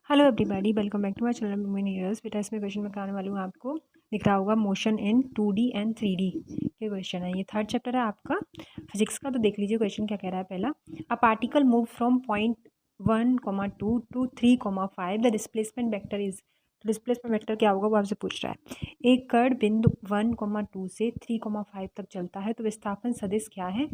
Hello everybody, welcome back to my channel मीनियर्स। बेटा इसमें क्वेश्चन मैं कराने वाली हूँ आपको। दिख रहा होगा motion in 2D and 3D के क्वेश्चन है। ये थर्ड चैप्टर है आपका फिजिक्स का। तो देख लीजिए क्वेश्चन क्या कह रहा है। पहला, a particle move from point 1,2 to 3,5 the displacement vector is. तो डिस्प्लेसमेंट वेक्टर क्या होगा वो आपसे पूछ रहा है। एक कण बिंदु 1,2 से 3,5 तक चलता है तो विस्थापन सदिश क्या है,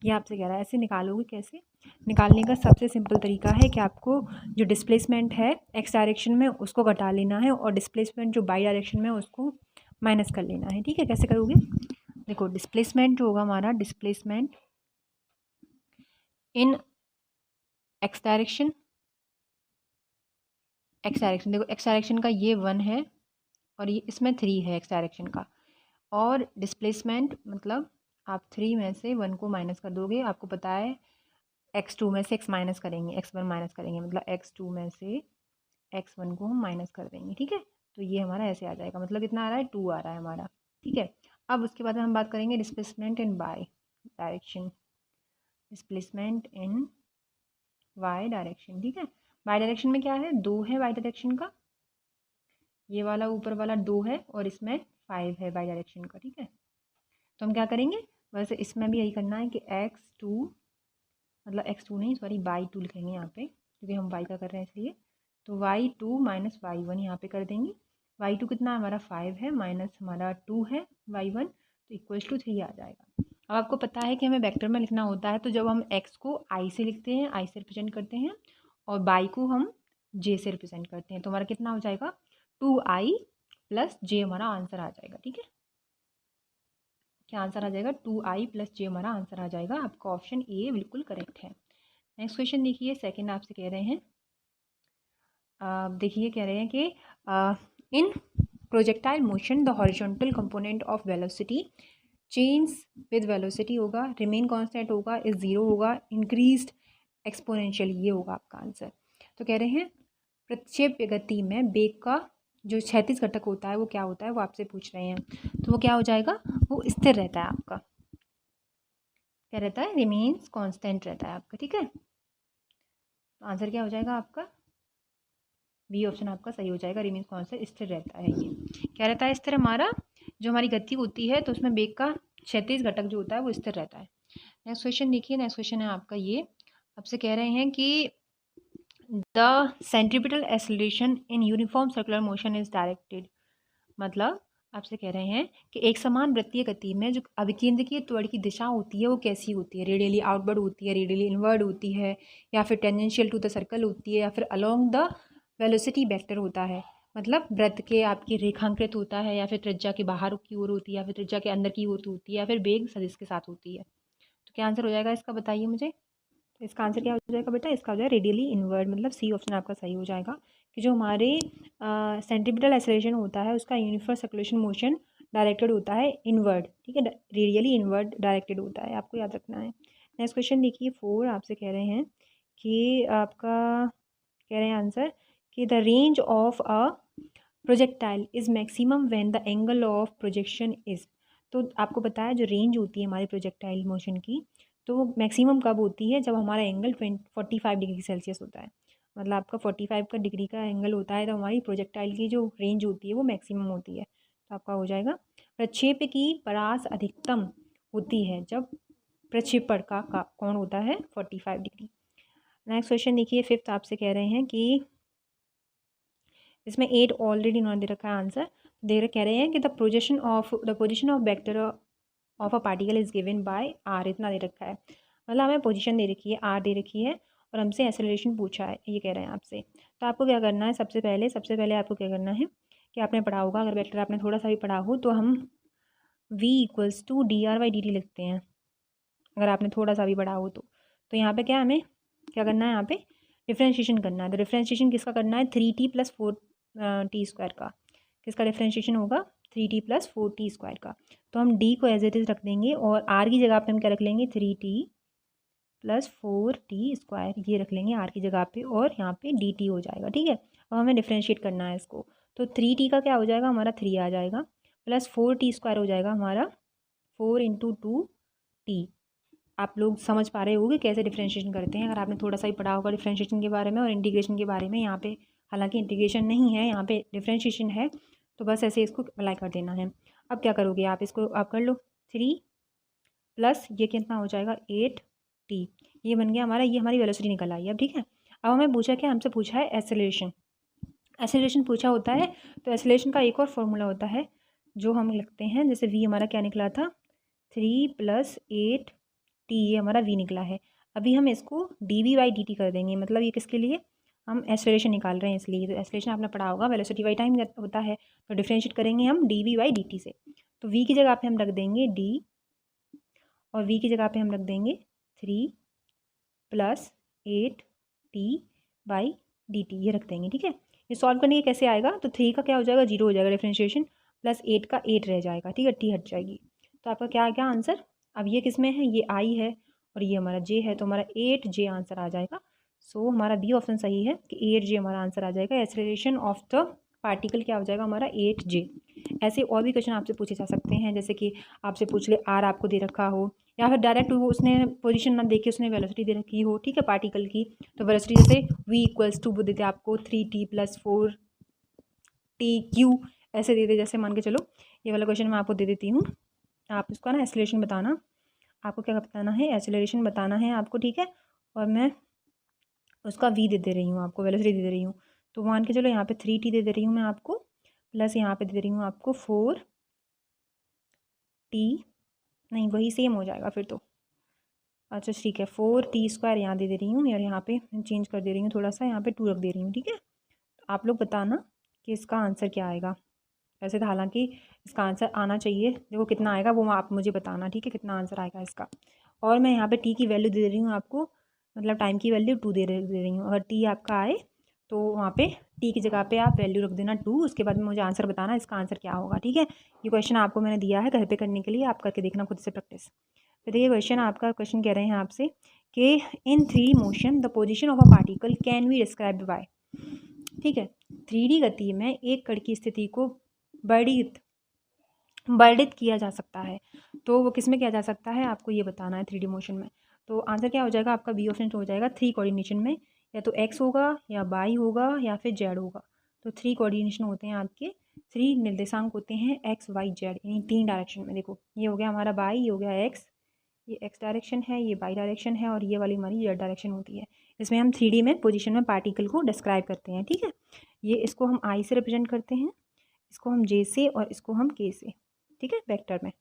ये आपसे कह रहा है। ऐसे निकालोगे कैसे? निकालने का सबसे सिंपल तरीका है कि आपको जो डिस्प्लेसमेंट है एक्स डायरेक्शन में उसको घटा लेना है और डिस्प्लेसमेंट जो वाई डायरेक्शन में उसको माइनस कर लेना है। ठीक है, कैसे करोगे? देखो डिस्प्लेसमेंट जो होगा हमारा, डिस्प्लेसमेंट इन एक्स डायरेक्शन, देखो एक्स डायरेक्शन का ये 1 है और ये इसमें 3 है एक्स डायरेक्शन का। और डिस्प्लेसमेंट मतलब आप 3 में से 1 को माइनस कर दोगे। आपको पता है x2 में से x माइनस करेंगे, x1 माइनस करेंगे, मतलब x2 में से x1 को हम माइनस कर देंगे। ठीक है, तो ये हमारा ऐसे आ जाएगा, मतलब कितना आ रहा है, 2 आ रहा है हमारा। ठीक है, अब उसके बाद में हम बात करेंगे displacement in Y direction, displacement in Y direction. ठीक है, वाई डायरेक्शन में क्या है, 2 है वाई डायरेक्शन का, ये वाला ऊपर वाला 2 है और इसमें 5 है वाई डायरेक्शन का। ठीक है, तो हम क्या करेंगे, वैसे इसमें भी यही करना है कि x2 मतलब x2 नहीं सॉरी y2 लिखेंगे यहाँ पे क्योंकि हम y का कर रहे हैं इसलिए। तो y2 माइनस y1 यहाँ पे कर देंगे। y2 कितना है हमारा 5 है, माइनस हमारा 2 है y1, तो इक्वल्स टू 3 आ जाएगा। अब आपको पता है कि हमें वेक्टर में लिखना होता है, तो जब हम x को i से लिखते हैं, i से रिप्रेजेंट करते हैं, और y को हम j से रिप्रेजेंट करते हैं, तो हमारा कितना हो जाएगा, 2i प्लस j हमारा आंसर आ जाएगा। ठीक है, क्या आंसर आ जाएगा, 2i प्लस j हमारा आंसर आ जाएगा। आपका ऑप्शन ए बिल्कुल करेक्ट है। नेक्स्ट क्वेश्चन देखिए, सेकंड आपसे कह रहे हैं, देखिए कह रहे हैं कि in projectile motion the horizontal component of velocity change with velocity होगा, रिमेन कांस्टेंट होगा, इज जीरो होगा, इंक्रीज्ड एक्सपोनेंशियल, ये होगा आपका आंसर। तो कह रहे हैं प्रक्षेप्य गति में वेग का जो क्षैतिज घटक होता है वो क्या होता है, वो आपसे पूछ रहे हैं। तो वो क्या हो जाएगा, वो स्थिर रहता है आपका। क्या रहता है, रिमेन्स कांस्टेंट रहता है आपका। ठीक है, तो आंसर क्या हो जाएगा आपका, बी ऑप्शन आपका सही हो जाएगा। रिमेन्स कांस्टेंट, स्थिर रहता है। ये क्या रहता है, स्थिर हमारा जो हमारी गति होती है तो उसमें वेग का क्षैतिज घटक जो होता है वो स्थिर रहता है। नेक्स्ट क्वेश्चन देखिए, नेक्स्ट क्वेश्चन है आपका ये, आपसे कह रहे हैं कि the centripetal acceleration in uniform circular motion is directed, मतलब आपसे कह रहे हैं कि एक समान वृत्तीय गति में जो अभिकेंद्रीय त्वरण की दिशा होती है वो कैसी होती है, रेडियली आउटवर्ड होती है, रेडियली इनवर्ड होती है, या फिर टेंजेंशियल टू द सर्कल होती है, या फिर अलोंग द वेलोसिटी वेक्टर होता है। मतलब वृत्त के आपकी रेखांकित होता है, या फिर त्रिज्या के बाहर की ओर होती है, या फिर त्रिज्या के अंदर की ओर होती है, या फिर वेग सदिश के साथ होती है। तो क्या आंसर हो जाएगा इसका, बताइए मुझे। तो इसका आंसर क्या हो जाएगा बेटा, इसका हो जाएगा रेडियली इनवर्ड, मतलब सी ऑप्शन आपका सही हो जाएगा कि जो हमारे सेंट्रीपिटल एक्सेलरेशन होता है उसका यूनिफॉर्म सर्कुलेशन मोशन डायरेक्टेड होता है इनवर्ड। ठीक है, रेडियली इनवर्ड डायरेक्टेड होता है, आपको याद रखना है। नेक्स्ट क्वेश्चन देखिए 4, आपसे कह रहे हैं कि आपका कह रहे हैं आंसर कि the range of a projectile is maximum when the angle of projection is. तो आपको पता है जो रेंज होती है हमारी प्रोजेक्टाइल मोशन की, तो वो मैक्सिमम कब होती है, जब हमारा एंगल 45 डिग्री सेल्सियस होता है। मतलब आपका 45 का डिग्री का एंगल होता है तो हमारी प्रोजेक्टाइल की जो रेंज होती है वो मैक्सिमम होती है। तो आपका हो जाएगा प्रक्षेप की परास अधिकतम होती है जब प्रक्षेपण का कोण होता है 45 डिग्री। नेक्स्ट क्वेश्चन देखिए, फिफ्थ आपसे कह रहे हैं कि इसमें 8 ऑलरेडी उन्होंने दे रखा है आंसर, कह रहे हैं कि the position of vector of a particle is given by R, इतना दे रखा है। मतलब हमें पोजीशन दे रखी है, आर दे रखी है, और हमसे एक्सेलरेशन पूछा है, ये कह रहे हैं आपसे। तो आपको क्या करना है, सबसे पहले आपको क्या करना है कि आपने पढ़ा होगा, अगर वेक्टर आपने थोड़ा सा भी पढ़ा हो तो हम v इक्वल्स टू dr/dt लिखते हैं, अगर आपने थोड़ा सा भी पढ़ा हो तो यहाँ पे क्या हमें क्या करना है, यहाँ पे डिफ्रेंशिएशन करना है। तो डिफ्रेंशिएशन किसका करना है, 3t प्लस 4t स्क्वायर का। किसका डिफ्रेंशिएशन होगा, 3t प्लस 4t स्क्वायर का। तो हम d को एज इट इज़ रख देंगे और r की जगह पे हम क्या रख लेंगे, 3t प्लस 4t स्क्वायर, ये रख लेंगे r की जगह पे, और यहाँ पे dt हो जाएगा। ठीक है, अब हमें डिफ्रेंशिएट करना है इसको, तो 3t का क्या हो जाएगा हमारा, 3 आ जाएगा, प्लस 4t स्क्वायर हो जाएगा हमारा 4 इंटू 2t। आप लोग समझ पा रहे होंगे कैसे डिफ्रेंशिएशन करते हैं, अगर आपने थोड़ा सा ही पढ़ा होगा डिफ्रेंशिएशन के बारे में और इंटीग्रेशन के बारे में। यहाँ पे हालांकि इंटीग्रेशन नहीं है, यहाँ पे डिफ्रेंशिएशन है, तो बस ऐसे इसको अप्लाई कर देना है। अब क्या करोगे आप, इसको आप कर लो 3 प्लस ये कितना हो जाएगा 8t, ये बन गया हमारा, ये हमारी वेलोसिटी निकल आई। अब ठीक है, अब हमें पूछा क्या, हमसे पूछा है एसेलरेशन। एसेलरेशन पूछा होता है तो एसेलरेशन का एक और फॉर्मूला होता है जो हम लिखते हैं, जैसे v हमारा क्या निकला था 3 + 8t, ये हमारा v निकला है। अभी हम इसको dv/dt कर देंगे, मतलब ये किसके लिए, हम एसेलरेशन निकाल रहे हैं इसलिए। तो एसेलरेशन आपने पढ़ा होगा वेलोसिटी बाई टाइम होता है, तो डिफ्रेंशिएट करेंगे हम dv/dt से। तो v की जगह पे हम रख देंगे d, और v की जगह पे हम रख देंगे 3 + 8t/dt, ये रख देंगे। ठीक है, ये सॉल्व करने के कैसे आएगा, तो 3 का क्या हो जाएगा 0 हो जाएगा डिफ्रेंशिएशन, प्लस 8 का 8 रह जाएगा। ठीक है, t हट जाएगी, तो आपका क्या आ गया आंसर। अब ये किस में है, ये i है और ये हमारा j है, तो हमारा 8j आंसर आ जाएगा। सो हमारा बी ऑप्शन सही है कि 8j हमारा आंसर आ जाएगा। एक्सेलरेशन ऑफ द पार्टिकल क्या हो जाएगा हमारा 8j। ऐसे और भी क्वेश्चन आपसे पूछे जा सकते हैं, जैसे कि आपसे पूछ ले r आपको दे रखा हो, या फिर डायरेक्ट वो उसने पोजीशन ना देके उसने वेलोसिटी दे रखी हो, ठीक है, पार्टिकल की। तो वेलोसिटी जैसे v = वो देते आपको 3t + 4tq, ऐसे दे दे। जैसे मान के चलो ये वाला क्वेश्चन मैं आपको दे देती हूँ, आप इसका ना एक्सेलरेशन बताना, आपको क्या बताना है, एक्सेलरेशन बताना है आपको। ठीक है, और मैं उसका v दे रही हूँ आपको, वेलोसिटी दे रही हूँ। तो मान के चलो यहाँ पे 3t दे रही हूँ मैं आपको, प्लस यहाँ पे दे रही हूँ आपको 4t, नहीं वही सेम हो जाएगा फिर तो। अच्छा ठीक है, 4t² यहाँ दे रही हूँ, और यहाँ पे चेंज कर दे रही हूँ थोड़ा सा, यहाँ पे 2 रख दे रही हूँ। ठीक है, तो आप लोग बताना कि इसका आंसर क्या आएगा। वैसे तो हालांकि इसका आंसर आना चाहिए, देखो कितना आएगा वो आप मुझे बताना। ठीक है, कितना आंसर आएगा इसका। और मैं यहाँ पे t की वैल्यू दे रही हूँ आपको, मतलब टाइम की वैल्यू 2 दे रही हूँ। अगर t आपका आए तो वहाँ पे t की जगह पे आप वैल्यू रख देना 2, उसके बाद में मुझे आंसर बताना इसका आंसर क्या होगा। ठीक है, ये क्वेश्चन आपको मैंने दिया है घर पे करने के लिए, आप करके देखना खुद से प्रैक्टिस। फिर देखिए क्वेश्चन आपका, क्वेश्चन कह रहे हैं आपसे कि इन 3D motion the position of a particle can be described bye. ठीक है, 3D गति में एक कण की स्थिति को वर्णित किया जा सकता है, तो वो किस में किया जा सकता है आपको ये बताना है 3D मोशन में। तो आंसर क्या हो जाएगा आपका, बी ऑप्शन हो जाएगा 3 कोऑर्डिनेशन में, या तो x होगा या y होगा या फिर z होगा। तो 3 कोऑर्डिनेशन होते हैं आपके, 3 निर्देशांक होते हैं x y z, यानी 3 डायरेक्शन में। देखो ये हो गया हमारा y, ये हो गया x, ये x डायरेक्शन है, ये y डायरेक्शन है, और ये वाली हमारी z डायरेक्शन होती है। इसमें हम 3D में पोजीशन में पार्टिकल को डिस्क्राइब करते हैं। ठीक है, ये इसको हम I से रिप्रेजेंट करते हैं, इसको हम J से, और इसको हम K से। ठीक है, वेक्टर में।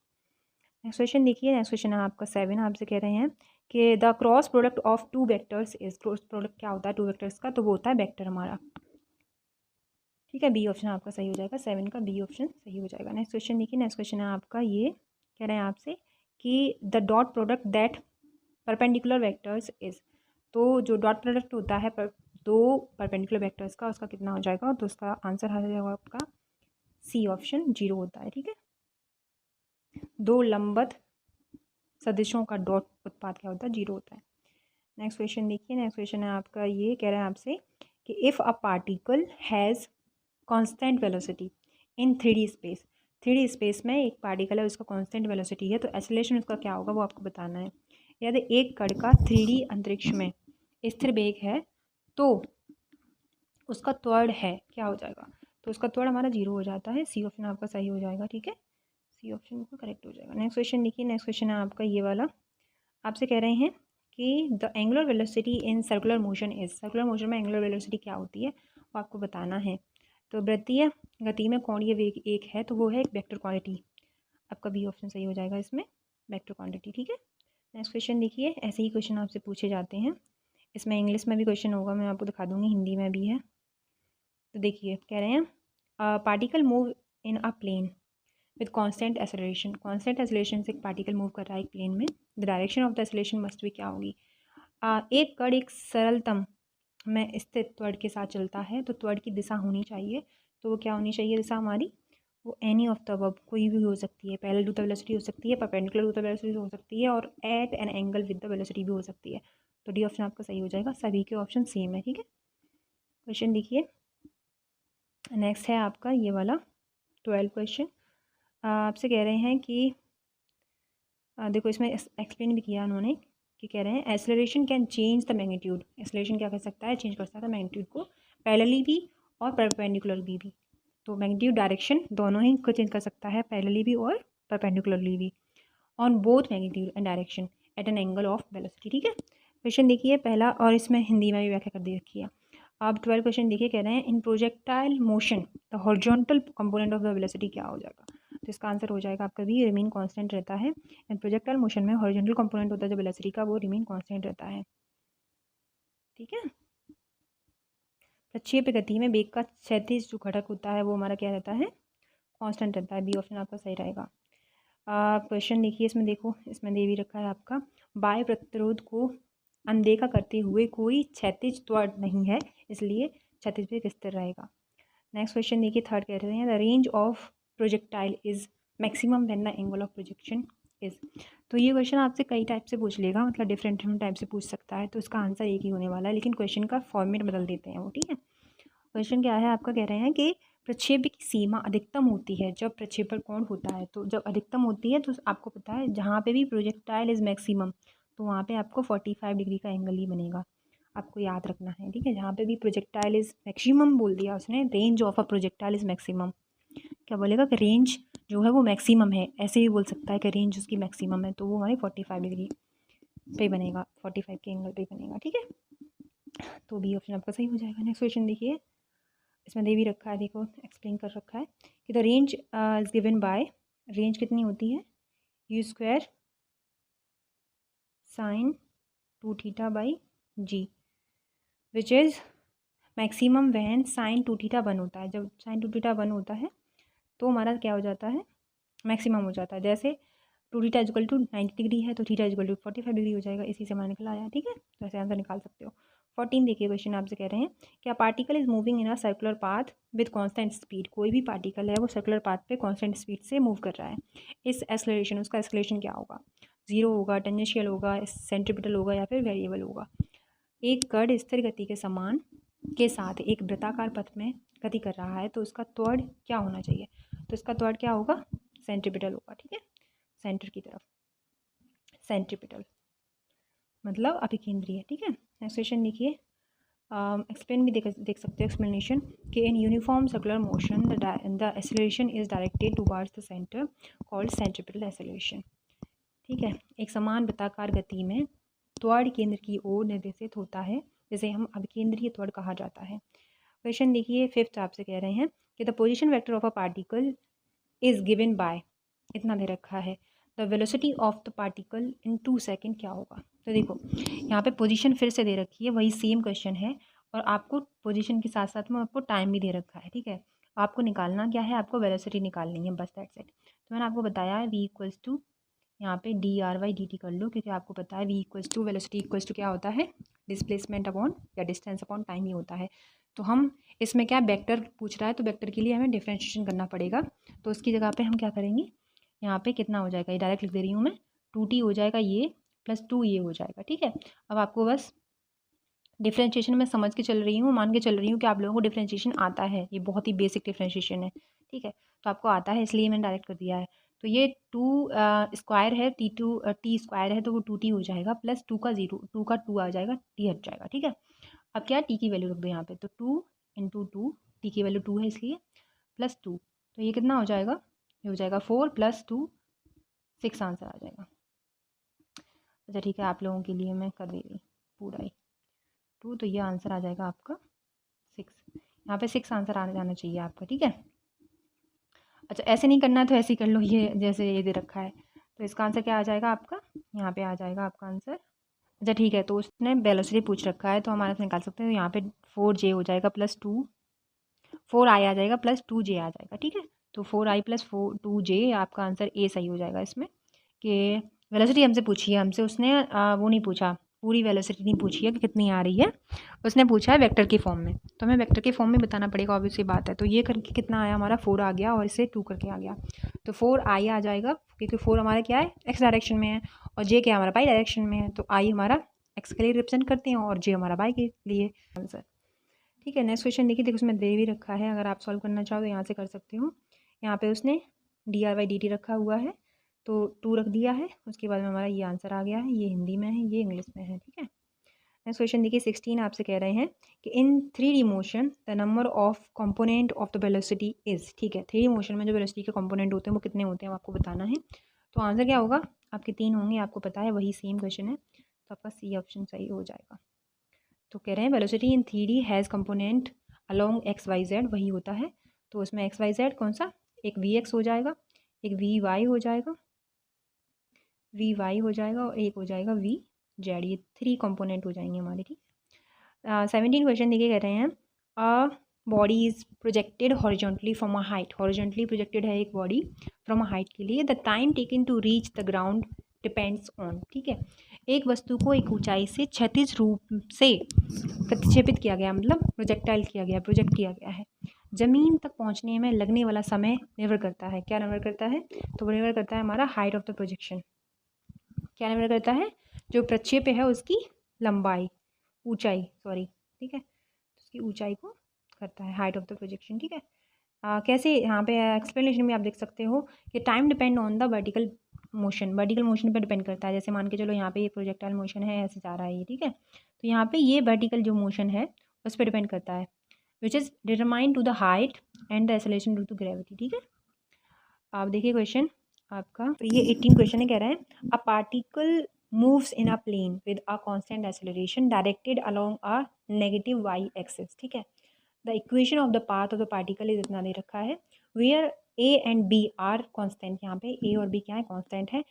नेक्स्ट क्वेश्चन देखिए, नेक्स्ट क्वेश्चन है आपका 7, आपसे कह रहे हैं कि the cross product of 2 vectors is. Cross product क्या होता है 2 वेक्टर्स का, तो वो होता है वेक्टर हमारा। ठीक है, बी ऑप्शन आपका सही हो जाएगा, 7 का बी ऑप्शन सही हो जाएगा। नेक्स्ट क्वेश्चन देखिए, नेक्स्ट क्वेश्चन है आपका, ये कह रहे हैं आपसे कि the dot product that perpendicular vectors is. तो जो डॉट प्रोडक्ट होता है दो परपेंडिकुलर वेक्टर्स का, उसका कितना हो जाएगा, तो उसका आंसर आ जाएगा आपका सी ऑप्शन 0 होता है। ठीक है, 2 लंबवत सदिशों का डॉट उत्पाद क्या होता है 0 होता है। नेक्स्ट क्वेश्चन देखिए, नेक्स्ट क्वेश्चन है आपका, ये कह रहे हैं आपसे कि if a particle has constant velocity in 3D space. 3D space में एक पार्टिकल है, उसका कांस्टेंट वेलोसिटी है, तो एक्सेलरेशन उसका क्या होगा वो आपको बताना है। यदि एक कण का 3D अंतरिक्ष में स्थिर वेग है तो उसका त्वरण है क्या हो जाएगा, तो उसका त्वरण हमारा 0 हो जाता है। सी ऑप्शन आपका सही हो जाएगा। ठीक है, सी ऑप्शन का करेक्ट हो जाएगा। नेक्स्ट क्वेश्चन देखिए, नेक्स्ट क्वेश्चन है आपका ये वाला, आपसे कह रहे हैं कि the angular velocity in circular motion is. Circular motion में एंगुलर वेलोसिटी क्या होती है वो आपको बताना है। तो वृत्तीय गति में कोणीय वेग एक है, तो वो है एक वेक्टर क्वांटिटी। आपका बी ऑप्शन सही हो जाएगा इसमें, वेक्टर क्वांटिटी। ठीक है, नेक्स्ट क्वेश्चन देखिए, ऐसे ही क्वेश्चन आपसे पूछे जाते हैं, इसमें इंग्लिश में भी क्वेश्चन होगा, मैं आपको दिखा दूंगी, हिंदी में भी है। तो देखिए कह रहे हैं particle move in a plane with constant acceleration. Constant acceleration से एक पार्टिकल मूव कर रहा है एक प्लेन में, the direction of the acceleration must भी क्या होगी। एक कण एक सरलतम में स्थित त्वरण के साथ चलता है, तो त्वरण की दिशा होनी चाहिए, तो वो क्या होनी चाहिए दिशा हमारी, वो एनी ऑफ द अबव कोई भी हो सकती है। पैरेलल टू द वेलोसिटी हो सकती है, परपेंडिकुलर टू द वेलोसिटी हो सकती है, और at an angle with the velocity भी हो सकती है। तो डी ऑप्शन आपका सही हो जाएगा, सभी के ऑप्शन सेम है। ठीक है, क्वेश्चन देखिए, नेक्स्ट है आपका ये वाला 12 क्वेश्चन, आपसे कह रहे हैं कि देखो इसमें एक्सप्लेन भी किया उन्होंने कि कह रहे हैं acceleration can change the magnitude. Acceleration क्या कर सकता है, चेंज कर सकता है मैग्नीट्यूड को पैरेलली भी और परपेंडिकुलरली भी। तो मैग्नीट्यूड डायरेक्शन दोनों ही को चेंज कर सकता है, पैरेलली भी और परपेंडिकुलरली भी, on both magnitude and direction at an angle of velocity. ठीक है, क्वेश्चन देखिए पहला, और इसमें हिंदी में भी व्याख्या कर दी रखी है। अब 12 क्वेश्चन देखिए, कह रहे हैं in projectile motion the horizontal component of the velocity क्या हो जाएगा। तो इसका आंसर हो जाएगा आपका भी, रिमेन कांस्टेंट रहता है। इन प्रोजेक्टाइल मोशन में हॉरिजॉन्टल कंपोनेंट होता है जो वेलोसिटी का, वो रिमेन कांस्टेंट रहता है। ठीक है, प्रक्षेप्य गति में वेग का क्षैतिज जो घटक होता है वो हमारा क्या रहता है, कांस्टेंट रहता है। बी ऑप्शन आपका सही रहेगा। क्वेश्चन देखिए, इसमें देखो, इसमें दे भी रखा है आपका, बाह्य प्रतिरोध को अनदेखा करते हुए कोई क्षैतिज त्वरण नहीं है, इसलिए क्षैतिज वेग स्थिर रहेगा। नेक्स्ट क्वेश्चन देखिए, थर्ड कह रहे हैं the range of projectile is maximum when the angle of projection is. तो ये क्वेश्चन आपसे कई टाइप से पूछ लेगा, मतलब डिफरेंट डिफरेंट टाइप से पूछ सकता है, तो इसका आंसर एक ही होने वाला है, लेकिन क्वेश्चन का फॉर्मेट बदल देते हैं वो। ठीक है, क्वेश्चन क्या है आपका, कह रहे हैं कि प्रक्षेप्य की सीमा अधिकतम होती है जब प्रक्षेपण कोण होता है। तो जब अधिकतम होती है तो आपको पता है जहाँ पे भी प्रोजेक्टाइल इज मैक्सिमम, तो वहाँ पे आपको 45 डिग्री का एंगल ही बनेगा, आपको याद रखना है। ठीक है, जहाँ पे भी प्रोजेक्टाइल इज मैक्सिमम बोल दिया उसने, range of a projectile is maximum, क्या बोलेगा कि रेंज जो है वो मैक्सिमम है, ऐसे भी बोल सकता है कि रेंज उसकी मैक्सिमम है, तो वो हमारी 45 डिग्री पे बनेगा, 45 के एंगल पे बनेगा। ठीक है, तो बी ऑप्शन आपका सही हो जाएगा। नेक्स्ट क्वेश्चन देखिए, इसमें दे भी रखा है, देखो एक्सप्लेन कर रखा है कि the range is given by, range कितनी होती है, U square sine 2 theta by G, which is maximum when sine 2 theta 1 होता है। जब साइन 2 थीटा 1 होता है तो हमारा क्या हो जाता है, मैक्सिमम हो जाता है। जैसे 2 थीटा इक्वल टू 90 डिग्री है तो थीटा इक्वल टू 45 डिग्री हो जाएगा, इसी से हमारा निकला आया। ठीक है, तो ऐसे आंसर निकाल सकते हो। 14 देखिए, क्वेश्चन आपसे कह रहे हैं क्या particle is moving in a circular path with constant speed. कोई भी पार्टिकल है वो सर्कुलर पाथ पे कांस्टेंट स्पीड से मूव कर रहा है, इस एक्सेलरेशन, उसका एक्सेलरेशन क्या होगा, जीरो होगा, टेंजेंशियल होगा, सेंट्रीपिटल होगा, या फिर वेरिएबल होगा। एक कण स्थिर गति के समान के साथ एक वृत्ताकार पथ में गति कर रहा है तो उसका त्वरण क्या होना चाहिए। तो इसका त्वरण क्या होगा, सेंट्रीपिटल होगा। ठीक है, सेंटर की तरफ, सेंट्रीपिटल मतलब अभिकेंद्रीय। ठीक है, नेक्स्ट क्वेश्चन देखिए, एक्सप्लेन भी देख सकते हो एक्सप्लेनेशन कि in uniform circular motion the acceleration is directed towards the centre called centripetal acceleration. ठीक है, एक समान वृत्ताकार गति में त्वरण केंद्र की ओर निर्देशित होता है, जिसे हम अभिकेंद्रीय त्वरण कहा जाता है। क्वेश्चन देखिए, फिफ्थ आपसे कह रहे हैं कि the position vector of a particle is given bye, इतना दे रखा है, the velocity of the particle in 2 second क्या होगा। तो देखो यहाँ पे पोजीशन फिर से दे रखी है, वही सेम क्वेश्चन है, और आपको पोजीशन के साथ साथ में आपको टाइम भी दे रखा है। ठीक है, आपको निकालना क्या है, आपको वेलोसिटी निकालनी है, बस दैट्स इट। तो मैंने आपको बताया है वी इक्वल्स टू, यहाँ पे D R by D T कर लो, क्योंकि आपको पता है V equals to velocity equals to क्या होता है, डिस्प्लेसमेंट अपॉन या डिस्टेंस अपॉन टाइम ही होता है। तो हम इसमें क्या वेक्टर पूछ रहा है, तो वेक्टर के लिए हमें डिफ्रेंशिएशन करना पड़ेगा। तो उसकी जगह पे हम क्या करेंगे, यहाँ पे कितना हो जाएगा, ये डायरेक्ट लिख दे रही हूँ मैं, 2t हो जाएगा ये, प्लस 2 ये हो जाएगा। ठीक है, अब आपको बस डिफ्रेंशिएशन में समझ के चल रही हूँ, मान के चल रही हूँ कि आप लोगों को डिफ्रेंशिएशन आता है, ये बहुत ही बेसिक डिफ्रेंशिएशन है। ठीक है, तो आपको आता है इसलिए मैंने डायरेक्ट कर दिया है। तो ये 2 स्क्वायर है, टी स्क्वायर है तो वो 2t हो जाएगा, प्लस 2 का 0, 2 का 2 आ जाएगा, टी हट जाएगा। ठीक है, अब क्या टी की वैल्यू रख दो यहाँ पे, तो 2 इंटू 2, टी की वैल्यू 2 है इसलिए, प्लस 2, तो ये कितना हो जाएगा, ये हो जाएगा 4 प्लस 2 6 आंसर आ जाएगा। अच्छा ठीक है, आप लोगों के लिए मैं कर दे रही पूरा ही 2, तो ये आंसर आ जाएगा आपका 6, यहाँ पे 6 आंसर आ जाना चाहिए आपका। ठीक है, अच्छा ऐसे नहीं करना है तो ऐसे ही कर लो, ये जैसे ये दे रखा है, तो इसका आंसर क्या आ जाएगा आपका, यहाँ पे आ जाएगा आपका आंसर। अच्छा ठीक है, तो उसने वेलोसिटी पूछ रखा है तो हमारा निकाल सकते हैं, तो यहाँ पे 4j हो जाएगा प्लस 2, 4i आ जाएगा प्लस 2j आ जाएगा। ठीक है, तो 4i प्लस 2j आपका आंसर ए सही हो जाएगा इसमें, कि वेलोसिटी हमसे पूछी है, हमसे उसने वो नहीं पूछा, पूरी वेलोसिटी नहीं पूछी है कि कितनी आ रही है, उसने पूछा है वेक्टर के फॉर्म में, तो हमें वेक्टर के फॉर्म में बताना पड़ेगा, ऑब्वियसली बात है। तो ये करके कितना आया हमारा, 4 आ गया, और इसे 2 करके आ गया, तो 4i आ जाएगा, क्योंकि 4 हमारा क्या है, एक्स डायरेक्शन में है, और जे क्या हमारा वाई डायरेक्शन में है, तो आई हमारा एक्स के लिए रिप्रेजेंट करते हैं और जे हमारा वाई के लिए आंसर। ठीक है, नेक्स्ट क्वेश्चन देखिए, देखो उसमें दे भी रखा है, अगर आप सॉल्व करना चाहो तो यहाँ से कर सकते हो। यहाँ पे उसने D R by D T रखा हुआ है, तो 2 रख दिया है, उसके बाद में हमारा ये आंसर आ गया है, ये हिंदी में है, ये इंग्लिश में है। ठीक है, नेक्स्ट क्वेश्चन देखिए 16 आपसे कह रहे हैं कि इन 3D motion the number of component of the velocity is, ठीक है 3D मोशन में जो वेलोसिटी के कंपोनेंट होते हैं वो कितने होते हैं आपको बताना है। तो आंसर क्या होगा, आपके 3 होंगे, आपको पता है वही सेम क्वेश्चन है, तो आपका सी ऑप्शन सही हो जाएगा। तो कह रहे हैं velocity in 3D has component along X Y Z, वही होता है। तो उसमें एक्स वाई जेड कौन सा, एक वी एक्स हो जाएगा, एक वी वाई हो जाएगा, वी वाई हो जाएगा और एक हो जाएगा वी जेड, ये 3 कंपोनेंट हो जाएंगे हमारे, ठीक। 17 क्वेश्चन देखिए कह रहे हैं a body is projected horizontally from a height, horizontally projected है एक बॉडी फ्रॉम अ हाइट के लिए, the time taken to reach the ground depends on, ठीक है। एक वस्तु को एक ऊंचाई से क्षैतिज रूप से प्रतिक्षेपित किया गया, मतलब प्रोजेक्टाइल किया गया, प्रोजेक्ट किया गया है, जमीन तक पहुंचने में लगने वाला समय निर्भर करता है, क्या निर्भर करता है, तो निर्भर करता है हमारा हाइट ऑफ द प्रोजेक्शन, क्या निर्भर करता है, जो प्रक्षेप है उसकी लंबाई, ऊंचाई सॉरी, ठीक है, उसकी ऊंचाई को करता है हाइट ऑफ द प्रोजेक्शन, ठीक है। कैसे यहाँ पे एक्सप्लेनेशन में आप देख सकते हो कि time depend on the vertical motion, vertical motion पर डिपेंड करता है, जैसे मान के चलो यहाँ पे ये प्रोजेक्टाइल मोशन है, ऐसे जा रहा है ये, ठीक है, तो यहाँ पे ये वर्टिकल जो मोशन है उस पर डिपेंड करता है, which is determine to the height and the acceleration due to gravity, ठीक है। आप देखिए क्वेश्चन आपका, तो ये 18 क्वेश्चन है, कह रहे हैं a particle moves in a plane with a constant acceleration directed along a negative y axis, ठीक है। The equation of the path of the particle is, इतना दे रखा है, where A and B are constant, यहाँ पे A और B क्या है, कॉन्स्टेंट है,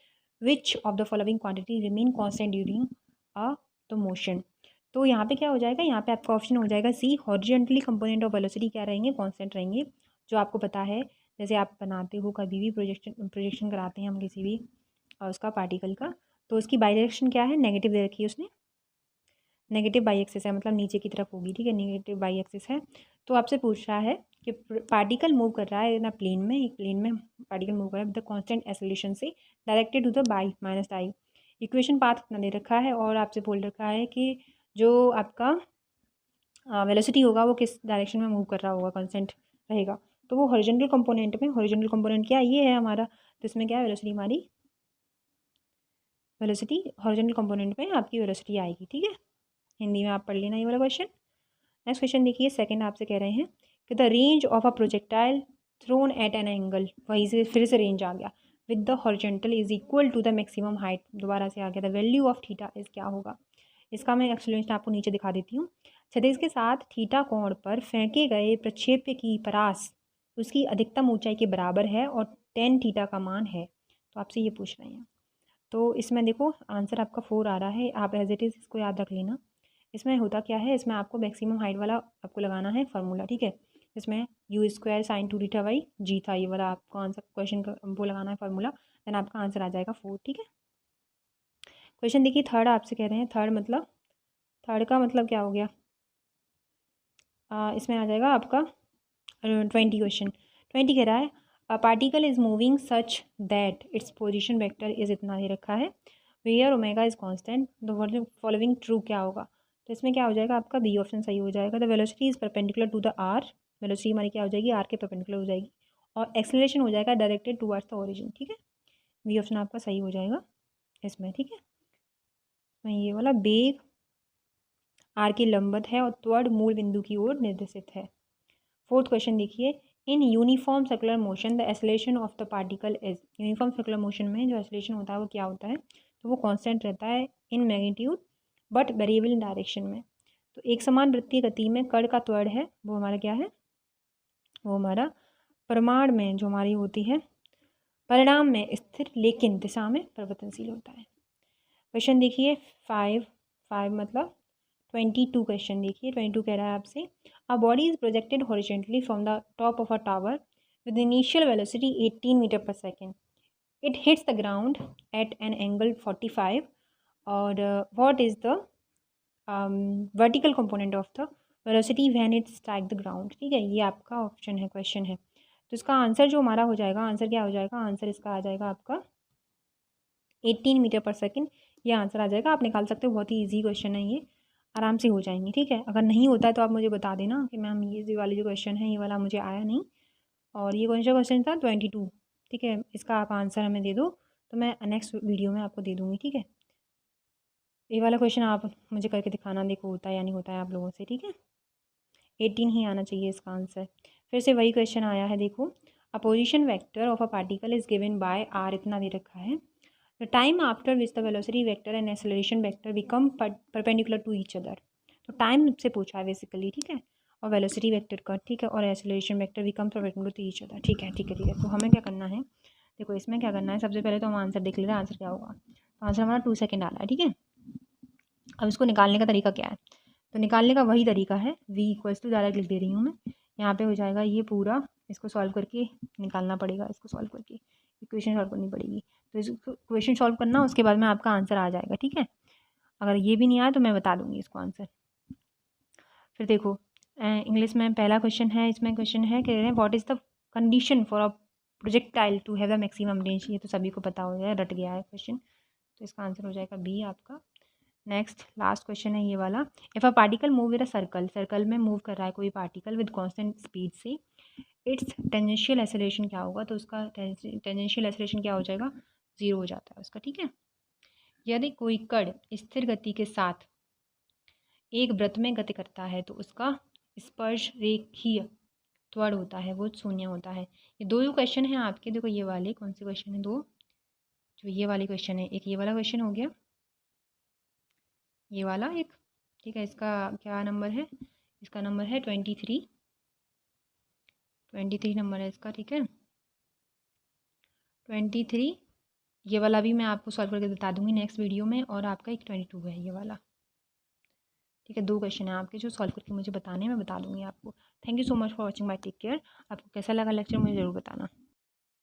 which of the following quantity remain constant during a the motion. तो यहाँ पे क्या हो जाएगा, यहाँ पे आपका ऑप्शन हो जाएगा सी, हॉरिजॉन्टली कंपोनेंट ऑफ वेलोसिटी क्या रहेंगे, कॉन्स्टेंट रहेंगे, जो आपको पता है, जैसे आप बनाते हो कभी भी प्रोजेक्शन कराते हैं हम किसी भी उसका पार्टिकल का, तो उसकी डायरेक्शन क्या है, नेगेटिव दे रखी है उसने, नेगेटिव बाई एक्सिस है, मतलब नीचे की तरफ होगी, ठीक है, नेगेटिव बाई एक्सिस है। तो आपसे पूछ रहा है कि पार्टिकल मूव कर रहा है ना प्लेन में, एक प्लेन में पार्टिकल मूव कर रहा है विद द कांस्टेंट एक्सेलरेशन से directed to the by minus I, equation path कितना दे रखा है, और आपसे बोल रखा है कि जो आपका वेलोसिटी होगा वो किस डायरेक्शन में मूव कर रहा होगा, कांस्टेंट रहेगा, तो वो हॉरिजॉन्टल कंपोनेंट में, हॉरिजॉन्टल कंपोनेंट क्या ये है हमारा, तो इसमें क्या है वेलोसिटी हमारी, वेलोसिटी हॉरिजॉन्टल कंपोनेंट में आपकी वेलोसिटी आएगी, ठीक है। हिंदी में आप पढ़ लेना ये वाला क्वेश्चन। नेक्स्ट क्वेश्चन देखिए सेकंड आपसे कह रहे हैं कि the range of a projectile thrown at an angle, वहीं से फिर से रेंज आ गया, with the horizontal is equal to the maximum height, दोबारा से आ गया, the value of theta is क्या होगा। इसका मैं एक्सप्लेनेशन आपको नीचे दिखा देती हूँ। क्षैतिज के साथ थीटा कोण पर फेंके गए प्रक्षेप्य की परास उसकी अधिकतम ऊंचाई के बराबर है और 10 थीटा का मान है, तो आपसे ये पूछ रहे हैं। तो इसमें देखो आंसर आपका 4 आ रहा है, आप एज इट इज़ इसको याद रख लेना। इसमें होता क्या है, इसमें आपको मैक्सिमम हाइट वाला आपको लगाना है फार्मूला, ठीक है, इसमें u square sine 2 theta by g था, ये वाला आपको आंसर क्वेश्चन का वो लगाना है फार्मूला, देन आपका आंसर आ जाएगा 4, ठीक है। क्वेश्चन देखिए थर्ड आपसे कह रहे हैं, थर्ड मतलब, थर्ड का मतलब क्या हो गया, इसमें आ जाएगा आपका 20 क्वेश्चन। 20 कह रहा है particle is moving such that its position vector is, इतना दे रखा है, where omega is constant, the following true क्या होगा, तो इसमें क्या हो जाएगा आपका बी ऑप्शन सही हो जाएगा, the velocity is perpendicular to the R, velocity हमारी क्या हो जाएगी, आर के परपेंडिकुलर हो जाएगी, और एक्सेलरेशन हो जाएगा डायरेक्टेड टूवर्ड्स द ओरिजिन, ठीक है, बी ऑप्शन आपका सही हो जाएगा इसमें, ठीक है। इसमें ये वाला बेग आर के लंबवत है और त्वरण मूल बिंदु की ओर निर्देशित है। फोर्थ क्वेश्चन देखिए, in uniform circular motion the acceleration of the particle is, uniform circular motion में जो एक्सेलरेशन होता है वो क्या होता है, तो वो कांस्टेंट रहता है in magnitude but variable in direction में। तो एक समान वृत्तीय गति में कण का त्वरण है वो हमारा क्या है, वो हमारा परिमाण में जो हमारी होती है, परिणाम में स्थिर लेकिन दिशा में परिवर्तनशील होता है। क्वेश्चन देखिए 5 मतलब 22 क्वेश्चन देखिए, 22 कह रहा है आपसे a body is projected horizontally from the top of a tower with initial velocity 18 metre per second, it hits the ground at an angle 45, और what is the vertical component of the velocity when it strike the ground, ठीक है, ये आपका option है, question है। तो इसका answer जो हमारा हो जाएगा, आंसर क्या हो जाएगा, आंसर इसका आ जाएगा आपका 18 मीटर पर सेकेंड, ये आंसर आ जाएगा, आप निकाल सकते हो, बहुत ही ईजी क्वेश्चन है ये, आराम से हो जाएंगे, ठीक है। अगर नहीं होता है तो आप मुझे बता देना कि मैम ये वाली जो क्वेश्चन है ये वाला मुझे आया नहीं, और ये कौन सा क्वेश्चन था 22, ठीक है, इसका आप आंसर हमें दे दो, तो मैं नेक्स्ट वीडियो में आपको दे दूँगी, ठीक है। ये वाला क्वेश्चन आप मुझे करके दिखाना, देखो होता है या नहीं होता है आप लोगों से, ठीक है। 18 ही आना चाहिए इसका आंसर। फिर से वही क्वेश्चन आया है, देखो a position vector of a particle is given by R, इतना दे रखा है। The time after which the velocity vector and acceleration vector become perpendicular to each other. तो टाइम से पूछा है बेसिकली, ठीक है, और वेलोसिटी वेक्टर का, ठीक है, और acceleration vector become perpendicular to each other, ठीक है ठीक है ठीक है। तो हमें क्या करना है, देखो इसमें क्या करना है, सबसे पहले तो हम आंसर देख ले रहे हैं, आंसर क्या होगा। तो आंसर हमारा 2 सेकेंड आ रहा है, ठीक है। अब इसको निकालने का तरीका क्या है, तो निकालने का वही तरीका है, v इक्वल्स टू डायरेक्ट लिख दे रही हूँ मैं, यहाँ पे हो जाएगा ये पूरा, इसको सॉल्व करके निकालना पड़ेगा, इसको सॉल्व करके इक्वेशन सॉल्व करनी पड़ेगी। तो इस इक्वेशन सॉल्व करना, उसके बाद में आपका आंसर आ जाएगा, ठीक है। अगर ये भी नहीं आया तो मैं बता दूँगी इसको आंसर। फिर देखो इंग्लिश में पहला क्वेश्चन है, इसमें क्वेश्चन है कह रहे हैं what is the condition for a projectile to have the maximum range. ये तो सभी को पता हो गया, रट गया है क्वेश्चन, तो इसका आंसर हो जाएगा बी आपका। नेक्स्ट लास्ट क्वेश्चन है ये वाला, if a particle move with a circle, circle में मूव कर रहा है कोई पार्टिकल विद कांस्टेंट स्पीड से, इट्स टेंजेंशियल एक्सेलरेशन क्या होगा, तो उसका टेंजेंशियल एक्सेलरेशन क्या हो जाएगा, 0 हो जाता है उसका, ठीक है। यदि कोई कण स्थिर गति के साथ एक वृत्त में गति करता है तो उसका स्पर्श रेखीय त्वरण होता है, वो शून्य होता है। ये दो क्वेश्चन हैं आपके, देखो ये वाले कौन से क्वेश्चन है, दो जो ये वाले क्वेश्चन है, एक ये वाला क्वेश्चन हो गया, ये वाला एक, ठीक है। इसका क्या नंबर है, इसका नंबर है 23 नंबर है इसका, ठीक है 23। ये वाला भी मैं आपको सॉल्व करके बता दूंगी नेक्स्ट वीडियो में, और आपका एक 22 है ये वाला, ठीक है। दो क्वेश्चन है आपके जो सॉल्व करके मुझे बताने, मैं बता दूंगी आपको। Thank you so much for watching, bye, take care. आपको कैसा लगा लेक्चर मुझे ज़रूर बताना।